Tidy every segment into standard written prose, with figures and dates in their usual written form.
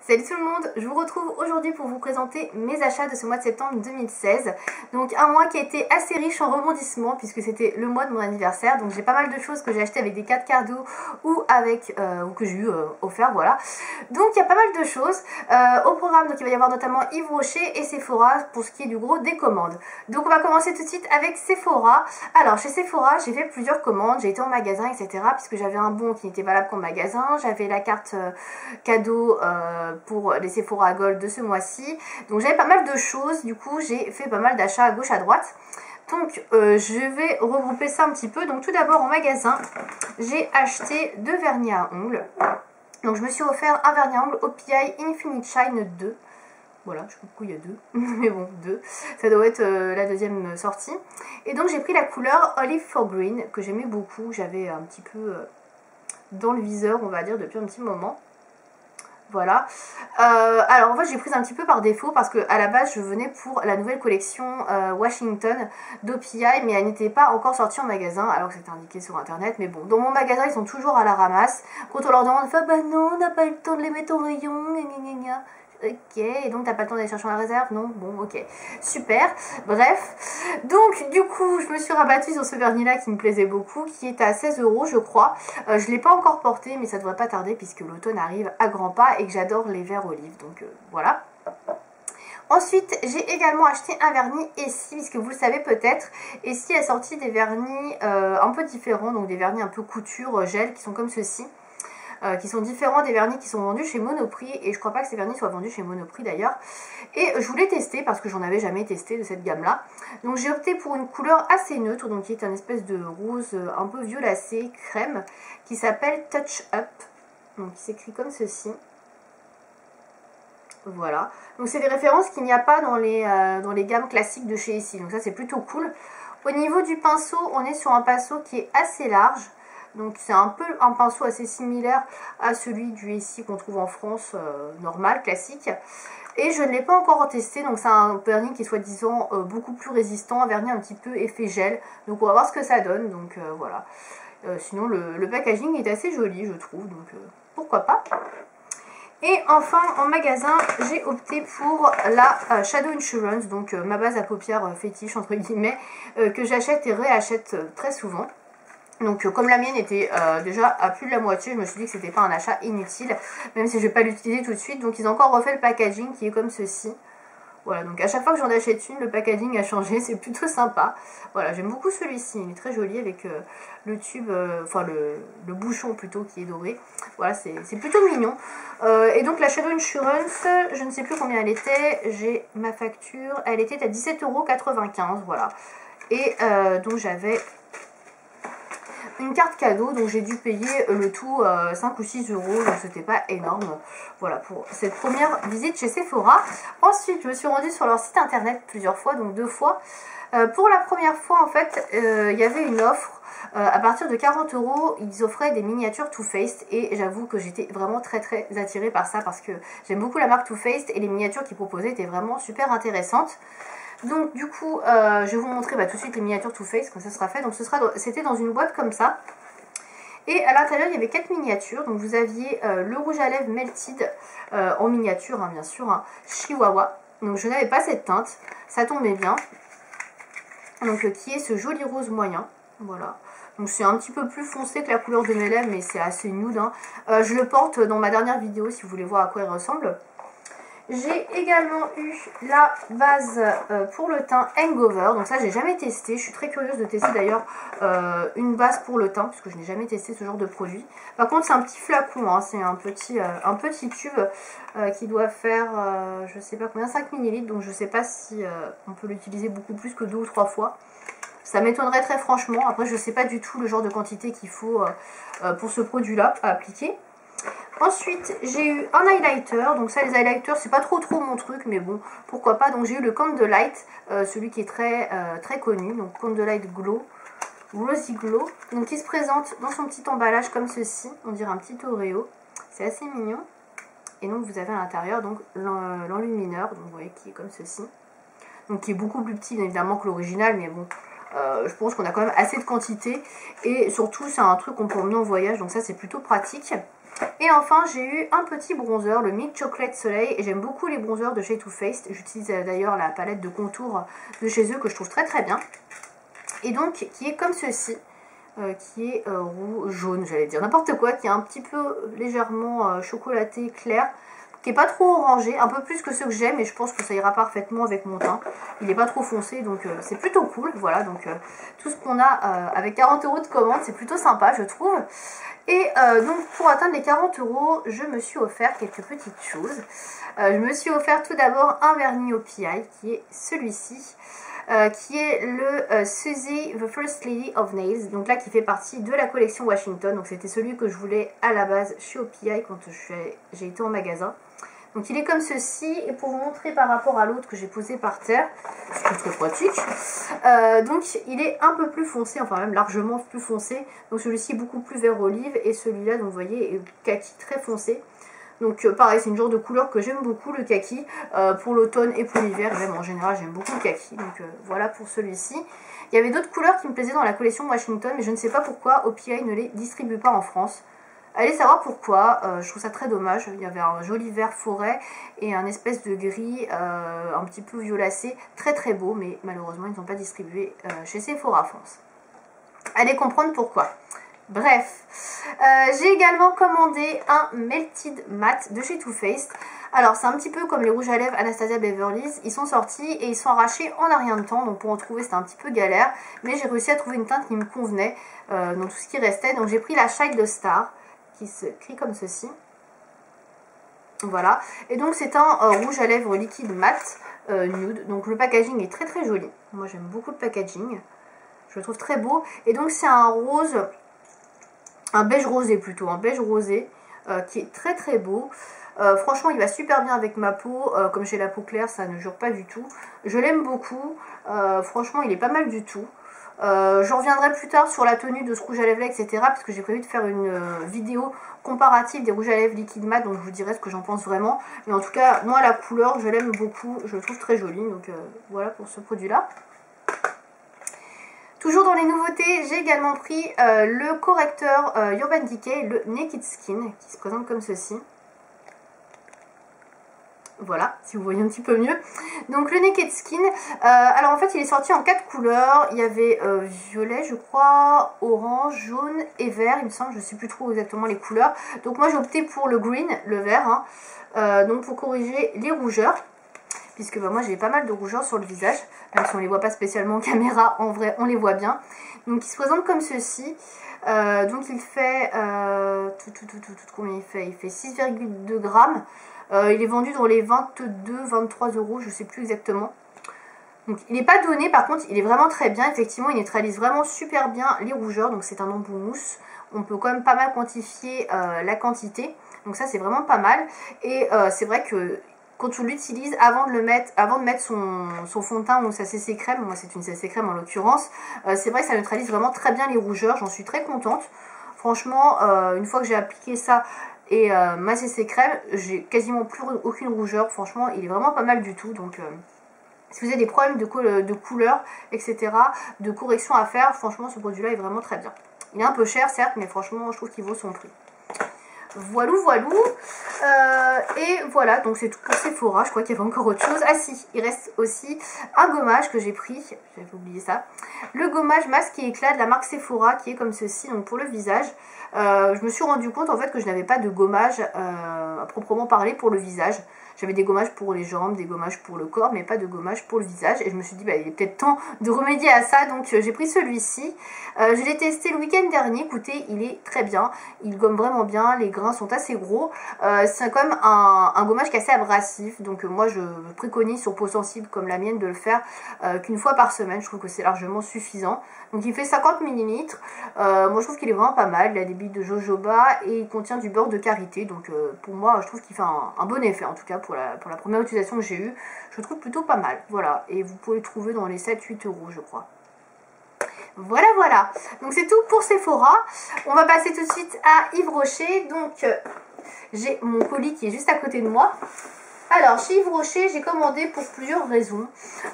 Salut tout le monde, je vous retrouve aujourd'hui pour vous présenter mes achats de ce mois de septembre 2016. Donc un mois qui a été assez riche en rebondissements puisque c'était le mois de mon anniversaire. Donc j'ai pas mal de choses que j'ai achetées avec des cartes cadeaux ou avec ou que j'ai eu offert, voilà. Donc il y a pas mal de choses au programme. Donc il va y avoir notamment Yves Rocher et Sephora pour ce qui est du gros des commandes. Donc on va commencer tout de suite avec Sephora. Alors chez Sephora j'ai fait plusieurs commandes, j'ai été en magasin etc. puisque j'avais un bon qui n'était valable qu'en magasin. J'avais la carte cadeau pour les Sephora Gold de ce mois-ci. Donc j'avais pas mal de choses, du coup j'ai fait pas mal d'achats à gauche à droite. Donc je vais regrouper ça un petit peu. Donc tout d'abord en magasin, j'ai acheté 2 vernis à ongles. Donc je me suis offert un vernis à ongles OPI Infinite Shine 2. Voilà, je sais pas pourquoi il y a 2, mais bon, 2. Ça doit être la deuxième sortie. Et donc j'ai pris la couleur Olive for Green, que j'aimais beaucoup. J'avais un petit peu dans le viseur, on va dire, depuis un petit moment. Voilà. Alors en fait j'ai pris un petit peu par défaut parce que à la base je venais pour la nouvelle collection Washington d'OPI, mais elle n'était pas encore sortie en magasin alors que c'était indiqué sur internet. Mais bon, dans mon magasin ils sont toujours à la ramasse. Quand on leur demande, on fait bah non, on n'a pas eu le temps de les mettre au rayon, gna gna gna. Ok, et donc t'as pas le temps d'aller chercher en la réserve? Non? Bon, ok. Super. Bref. Donc, du coup, je me suis rabattue sur ce vernis-là qui me plaisait beaucoup, qui est à 16 € je crois. Je l'ai pas encore porté, mais ça devrait pas tarder puisque l'automne arrive à grands pas et que j'adore les verts olives. Donc, voilà. Ensuite, j'ai également acheté un vernis Essie, puisque vous le savez peut-être, Essie a sorti des vernis un peu différents, donc des vernis un peu couture, gel, qui sont comme ceci. Qui sont différents des vernis qui sont vendus chez Monoprix, et je crois pas que ces vernis soient vendus chez Monoprix d'ailleurs. Et je voulais tester parce que j'en avais jamais testé de cette gamme là. Donc j'ai opté pour une couleur assez neutre, donc qui est un espèce de rose un peu violacé, crème, qui s'appelle Touch Up, donc qui s'écrit comme ceci. Voilà, donc c'est des références qu'il n'y a pas dans les gammes classiques de chez Essie, donc ça c'est plutôt cool. Au niveau du pinceau, on est sur un pinceau qui est assez large. Donc c'est un peu un pinceau assez similaire à celui du Essie qu'on trouve en France, normal, classique. Et je ne l'ai pas encore testé, donc c'est un vernis qui est soi-disant beaucoup plus résistant, un vernis un petit peu effet gel. Donc on va voir ce que ça donne, donc voilà. Sinon le packaging est assez joli je trouve, donc pourquoi pas. Et enfin en magasin j'ai opté pour la Shadow Insurance, donc ma base à paupières fétiche entre guillemets, que j'achète et réachète très souvent. Donc comme la mienne était déjà à plus de la moitié, je me suis dit que c'était pas un achat inutile, même si je vais pas l'utiliser tout de suite. Donc ils ont encore refait le packaging qui est comme ceci. Voilà, donc à chaque fois que j'en achète une, le packaging a changé, c'est plutôt sympa. Voilà, j'aime beaucoup celui-ci, il est très joli avec le tube, enfin le bouchon plutôt qui est doré. Voilà, c'est plutôt mignon. Et donc la Shadow Insurance, je ne sais plus combien elle était, j'ai ma facture, elle était à 17,95 €, voilà. Et donc j'avais une carte cadeau, donc j'ai dû payer le tout 5 ou 6 €, donc c'était pas énorme. Voilà pour cette première visite chez Sephora. Ensuite je me suis rendue sur leur site internet plusieurs fois, donc 2 fois. Pour la première fois en fait il y avait une offre à partir de 40 €, ils offraient des miniatures Too Faced et j'avoue que j'étais vraiment très attirée par ça parce que j'aime beaucoup la marque Too Faced et les miniatures qu'ils proposaient étaient vraiment super intéressantes. Donc du coup je vais vous montrer tout de suite les miniatures Too Faced comme ça sera fait. Donc c'était dans une boîte comme ça. Et à l'intérieur il y avait 4 miniatures. Donc vous aviez le rouge à lèvres Melted en miniature bien sûr, hein, Chihuahua. Donc je n'avais pas cette teinte, ça tombait bien. Donc qui est ce joli rose moyen. Voilà. Donc c'est un petit peu plus foncé que la couleur de mes lèvres, mais c'est assez nude, hein. Je le porte dans ma dernière vidéo si vous voulez voir à quoi il ressemble. J'ai également eu la base pour le teint Hangover, donc ça j'ai jamais testé, je suis très curieuse de tester d'ailleurs une base pour le teint, puisque je n'ai jamais testé ce genre de produit. Par contre c'est un petit flacon, hein, c'est un petit tube qui doit faire, je sais pas combien, 5 ml, donc je sais pas si on peut l'utiliser beaucoup plus que 2 ou 3 fois. Ça m'étonnerait très franchement, après je sais pas du tout le genre de quantité qu'il faut pour ce produit là à appliquer. Ensuite j'ai eu un highlighter, donc ça les highlighters c'est pas trop mon truc mais bon pourquoi pas. Donc j'ai eu le Candlelight, celui qui est très connu, donc Candlelight Glow, Rosy Glow, donc qui se présente dans son petit emballage comme ceci, on dirait un petit Oreo, c'est assez mignon. Et donc vous avez à l'intérieur donc l'enlumineur, donc vous voyez qui est comme ceci, donc qui est beaucoup plus petit évidemment que l'original, mais bon je pense qu'on a quand même assez de quantité et surtout c'est un truc qu'on peut emmener en voyage, donc ça c'est plutôt pratique. Et enfin, j'ai eu un petit bronzer, le Milk Chocolate Soleil. Et j'aime beaucoup les bronzers de chez Too Faced. J'utilise d'ailleurs la palette de contour de chez eux que je trouve très très bien. Et donc, qui est comme ceci. Qui est rouge, jaune, j'allais dire n'importe quoi. Qui est un petit peu légèrement chocolaté clair. Qui est pas trop orangé, un peu plus que ceux que j'aime. Et je pense que ça ira parfaitement avec mon teint. Il n'est pas trop foncé, donc c'est plutôt cool. Voilà, donc tout ce qu'on a avec 40 € de commande, c'est plutôt sympa, je trouve. Et donc pour atteindre les 40 €, je me suis offert quelques petites choses. Je me suis offert tout d'abord un vernis au PI qui est celui-ci. Qui est le Suzy The First Lady of Nails, donc là qui fait partie de la collection Washington. Donc c'était celui que je voulais à la base chez OPI quand j'ai été en magasin. Donc il est comme ceci, et pour vous montrer par rapport à l'autre que j'ai posé par terre, c'est très pratique, donc il est un peu plus foncé, enfin même largement plus foncé. Donc celui-ci est beaucoup plus vert olive, et celui-là, donc vous voyez, est kaki très foncé. Donc pareil, c'est une genre de couleur que j'aime beaucoup, le kaki, pour l'automne et pour l'hiver. Même en général, j'aime beaucoup le kaki, donc voilà pour celui-ci. Il y avait d'autres couleurs qui me plaisaient dans la collection Washington, mais je ne sais pas pourquoi OPI ne les distribue pas en France. Allez savoir pourquoi, je trouve ça très dommage. Il y avait un joli vert forêt et un espèce de gris un petit peu violacé, très très beau, mais malheureusement ils ne sont pas distribués chez Sephora France. Allez comprendre pourquoi. Bref, j'ai également commandé un Melted Matte de chez Too Faced. Alors c'est un petit peu comme les rouges à lèvres Anastasia Beverly's, ils sont sortis et ils sont arrachés en un rien de temps, donc pour en trouver c'était un petit peu galère, mais j'ai réussi à trouver une teinte qui me convenait dans tout ce qui restait. Donc j'ai pris la Child Star, qui s'écrit comme ceci. Voilà, et donc c'est un rouge à lèvres liquide mat nude. Donc le packaging est très très joli, moi j'aime beaucoup le packaging, je le trouve très beau. Et donc c'est un rose, un beige rosé plutôt, un beige rosé qui est très très beau. Franchement il va super bien avec ma peau, comme j'ai la peau claire ça ne jure pas du tout. Je l'aime beaucoup, franchement il est pas mal du tout. J'en reviendrai plus tard sur la tenue de ce rouge à lèvres là, etc. Parce que j'ai prévu de faire une vidéo comparative des rouges à lèvres liquide mat, donc je vous dirai ce que j'en pense vraiment. Mais en tout cas, moi la couleur, je l'aime beaucoup, je le trouve très joli. Donc voilà pour ce produit là. Toujours dans les nouveautés, j'ai également pris le correcteur Urban Decay, le Naked Skin, qui se présente comme ceci. Voilà, si vous voyez un petit peu mieux. Donc le Naked Skin, alors en fait il est sorti en 4 couleurs. Il y avait violet je crois, orange, jaune et vert il me semble, je ne sais plus trop exactement les couleurs. Donc moi j'ai opté pour le green, le vert, hein, donc pour corriger les rougeurs. Puisque bah, moi j'ai pas mal de rougeurs sur le visage, même si on les voit pas spécialement en caméra, en vrai on les voit bien. Donc il se présente comme ceci. Donc il fait, combien il fait? Il fait 6,2 grammes. Il est vendu dans les 22-23 €, je sais plus exactement. Donc il n'est pas donné, par contre il est vraiment très bien. Effectivement il neutralise vraiment super bien les rougeurs. Donc c'est un embout mousse. On peut quand même pas mal quantifier la quantité. Donc ça c'est vraiment pas mal. Et c'est vrai que quand on l'utilise, avant de mettre son fond de teint ou sa CC crème, moi c'est une CC crème en l'occurrence, c'est vrai que ça neutralise vraiment très bien les rougeurs. J'en suis très contente. Franchement, une fois que j'ai appliqué ça et ma CC crème, j'ai quasiment plus aucune rougeur. Franchement, il est vraiment pas mal du tout. Donc, si vous avez des problèmes de couleur, etc., de correction à faire, franchement, ce produit-là est vraiment très bien. Il est un peu cher, certes, mais franchement, je trouve qu'il vaut son prix. Voilou, voilou. Et voilà, donc c'est tout pour Sephora. Je crois qu'il y avait encore autre chose. Ah si, il reste aussi un gommage que j'ai pris. J'avais oublié ça. Le gommage masque et éclat de la marque Sephora qui est comme ceci, donc pour le visage. Je me suis rendu compte en fait que je n'avais pas de gommage à proprement parler pour le visage. J'avais des gommages pour les jambes, des gommages pour le corps, mais pas de gommage pour le visage. Et je me suis dit, bah, il est peut-être temps de remédier à ça. Donc j'ai pris celui-ci. Je l'ai testé le week-end dernier. Écoutez, il est très bien. Il gomme vraiment bien. Les grains sont assez gros. C'est quand même un gommage qui est assez abrasif. Donc moi, je préconise sur peau sensible comme la mienne de le faire qu'une fois par semaine. Je trouve que c'est largement suffisant. Donc il fait 50 mm. Moi, je trouve qu'il est vraiment pas mal. Il a des billes de jojoba et il contient du beurre de karité. Donc pour moi, je trouve qu'il fait un bon effet. En tout cas, pour la première utilisation que j'ai eue, je trouve plutôt pas mal. Voilà, et vous pouvez le trouver dans les 7-8 € je crois. Voilà, voilà. Donc c'est tout pour Sephora. On va passer tout de suite à Yves Rocher. Donc j'ai mon colis qui est juste à côté de moi. Alors, chez Yves Rocher, j'ai commandé pour plusieurs raisons.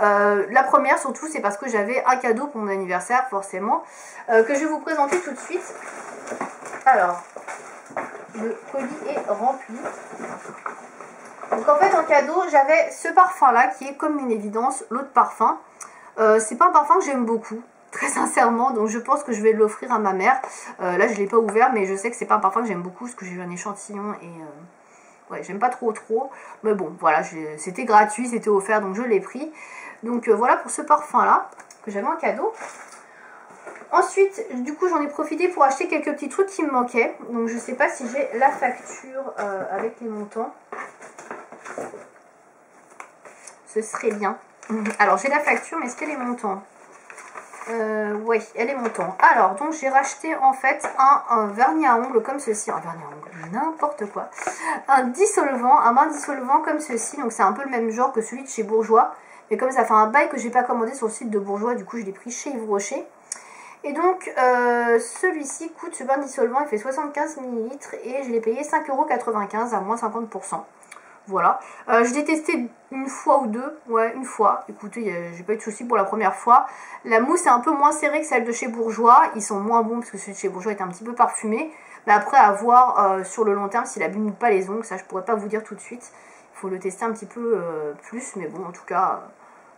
La première, surtout, c'est parce que j'avais un cadeau pour mon anniversaire, forcément, que je vais vous présenter tout de suite. Alors, le colis est rempli. Donc en fait en cadeau j'avais ce parfum là qui est comme une évidence, l'autre parfum. C'est pas un parfum que j'aime beaucoup, très sincèrement, donc je pense que je vais l'offrir à ma mère. Là je l'ai pas ouvert mais je sais que c'est pas un parfum que j'aime beaucoup parce que j'ai eu un échantillon et ouais, j'aime pas trop. Mais bon voilà, c'était gratuit, c'était offert donc je l'ai pris. Donc voilà pour ce parfum là que j'avais en cadeau. Ensuite, du coup, j'en ai profité pour acheter quelques petits trucs qui me manquaient. Donc, je sais pas si j'ai la facture avec les montants. Ce serait bien. Alors, j'ai la facture, mais est-ce qu'elle est montant? Oui, elle est montant. Alors, donc, j'ai racheté en fait un vernis à ongles comme ceci. Un vernis à ongles, n'importe quoi. Un dissolvant, un bain dissolvant comme ceci. Donc, c'est un peu le même genre que celui de chez Bourjois. Mais comme ça fait un bail que j'ai pas commandé sur le site de Bourjois, du coup, je l'ai pris chez Yves Rocher. Et donc celui-ci coûte, ce bain dissolvant, il fait 75 ml et je l'ai payé 5,95 € à moins 50%. Voilà. Je l'ai testé une fois ou deux. Ouais, une fois. Écoutez, j'ai pas eu de soucis pour la première fois. La mousse est un peu moins serrée que celle de chez Bourjois. Ils sont moins bons parce que celui de chez Bourjois est un petit peu parfumé. Mais après, à voir sur le long terme s'il abîme ou pas les ongles. Ça, je pourrais pas vous dire tout de suite. Il faut le tester un petit peu plus. Mais bon, en tout cas,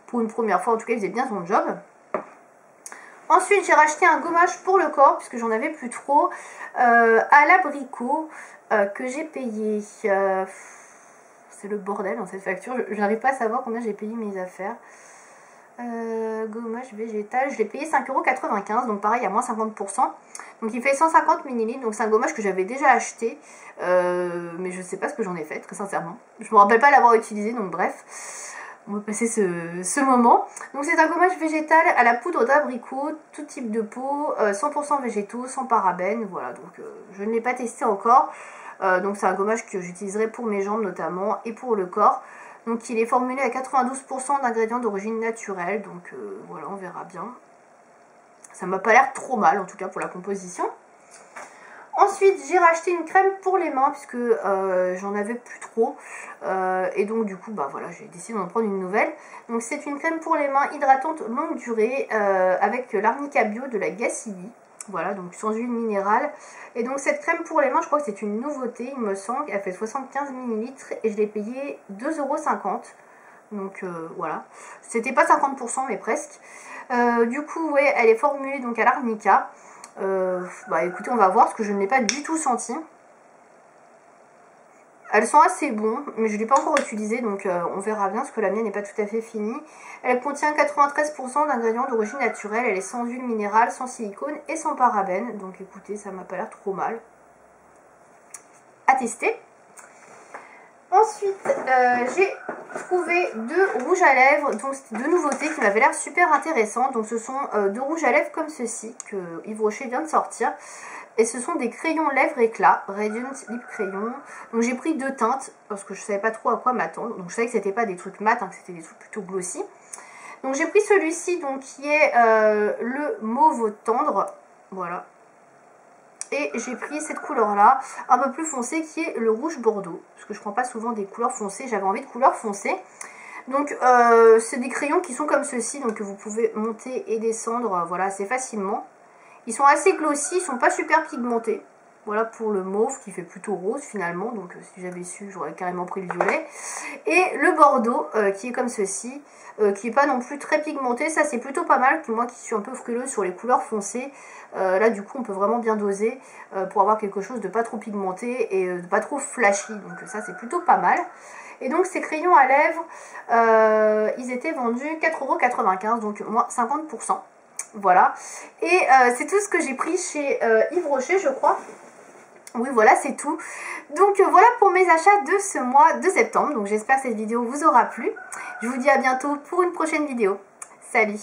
pour une première fois, en tout cas, il faisait bien son job. Ensuite, j'ai racheté un gommage pour le corps, puisque j'en avais plus trop, à l'abricot, que j'ai payé. C'est le bordel dans cette facture. Je n'arrive pas à savoir combien j'ai payé mes affaires. Gommage végétal, je l'ai payé 5,95 €, donc pareil à moins 50%. Donc il fait 150 ml, donc c'est un gommage que j'avais déjà acheté, mais je ne sais pas ce que j'en ai fait, très sincèrement. Je ne me rappelle pas l'avoir utilisé, donc bref. On va passer ce moment. Donc c'est un gommage végétal à la poudre d'abricot, tout type de peau, 100% végétaux, sans parabènes. Voilà, donc je ne l'ai pas testé encore. Donc c'est un gommage que j'utiliserai pour mes jambes notamment et pour le corps. Donc il est formulé à 92% d'ingrédients d'origine naturelle. Donc voilà, on verra bien. Ça m'a pas l'air trop mal en tout cas pour la composition. Ensuite, j'ai racheté une crème pour les mains puisque j'en avais plus trop. Et donc du coup, bah voilà, j'ai décidé d'en prendre une nouvelle. Donc c'est une crème pour les mains hydratante longue durée avec l'arnica bio de la Gacilly. Voilà, donc sans huile minérale. Et donc cette crème pour les mains, je crois que c'est une nouveauté, il me semble. Elle fait 75 ml et je l'ai payée 2,50 €. Donc voilà, c'était pas 50% mais presque. Du coup, ouais, elle est formulée donc à l'arnica. Bah écoutez, on va voir parce que je ne l'ai pas du tout senti. Elles sont assez bonnes, mais je ne l'ai pas encore utilisée, donc on verra bien parce que la mienne n'est pas tout à fait finie. Elle contient 93% d'ingrédients d'origine naturelle, elle est sans huile minérale, sans silicone et sans parabènes. Donc écoutez, ça m'a pas l'air trop mal. À tester. Ensuite, j'ai trouvé deux rouges à lèvres, donc c'était deux nouveautés qui m'avaient l'air super intéressantes. Donc ce sont deux rouges à lèvres comme ceci, que Yves Rocher vient de sortir. Et ce sont des crayons lèvres éclat, Radiant Lip Crayon. Donc j'ai pris deux teintes, parce que je ne savais pas trop à quoi m'attendre. Donc je savais que c'était pas des trucs mat, hein, que c'était des trucs plutôt glossy. Donc j'ai pris celui-ci, donc qui est le mauve tendre, voilà. Et j'ai pris cette couleur-là, un peu plus foncée, qui est le rouge bordeaux. Parce que je ne prends pas souvent des couleurs foncées, j'avais envie de couleurs foncées. Donc c'est des crayons qui sont comme ceci, donc que vous pouvez monter et descendre, voilà, assez facilement. Ils sont assez glossy, ils sont pas super pigmentés. Voilà pour le mauve qui fait plutôt rose finalement. Donc si j'avais su, j'aurais carrément pris le violet. Et le bordeaux qui est comme ceci, qui n'est pas non plus très pigmenté. Ça c'est plutôt pas mal. Moi qui suis un peu frileuse sur les couleurs foncées, là du coup on peut vraiment bien doser pour avoir quelque chose de pas trop pigmenté et de pas trop flashy. Donc ça c'est plutôt pas mal. Et donc ces crayons à lèvres, ils étaient vendus 4,95 €, donc moins 50%. Voilà, et c'est tout ce que j'ai pris chez Yves Rocher, je crois. Oui, voilà, c'est tout. Donc voilà pour mes achats de ce mois de septembre. Donc j'espère que cette vidéo vous aura plu. Je vous dis à bientôt pour une prochaine vidéo. Salut!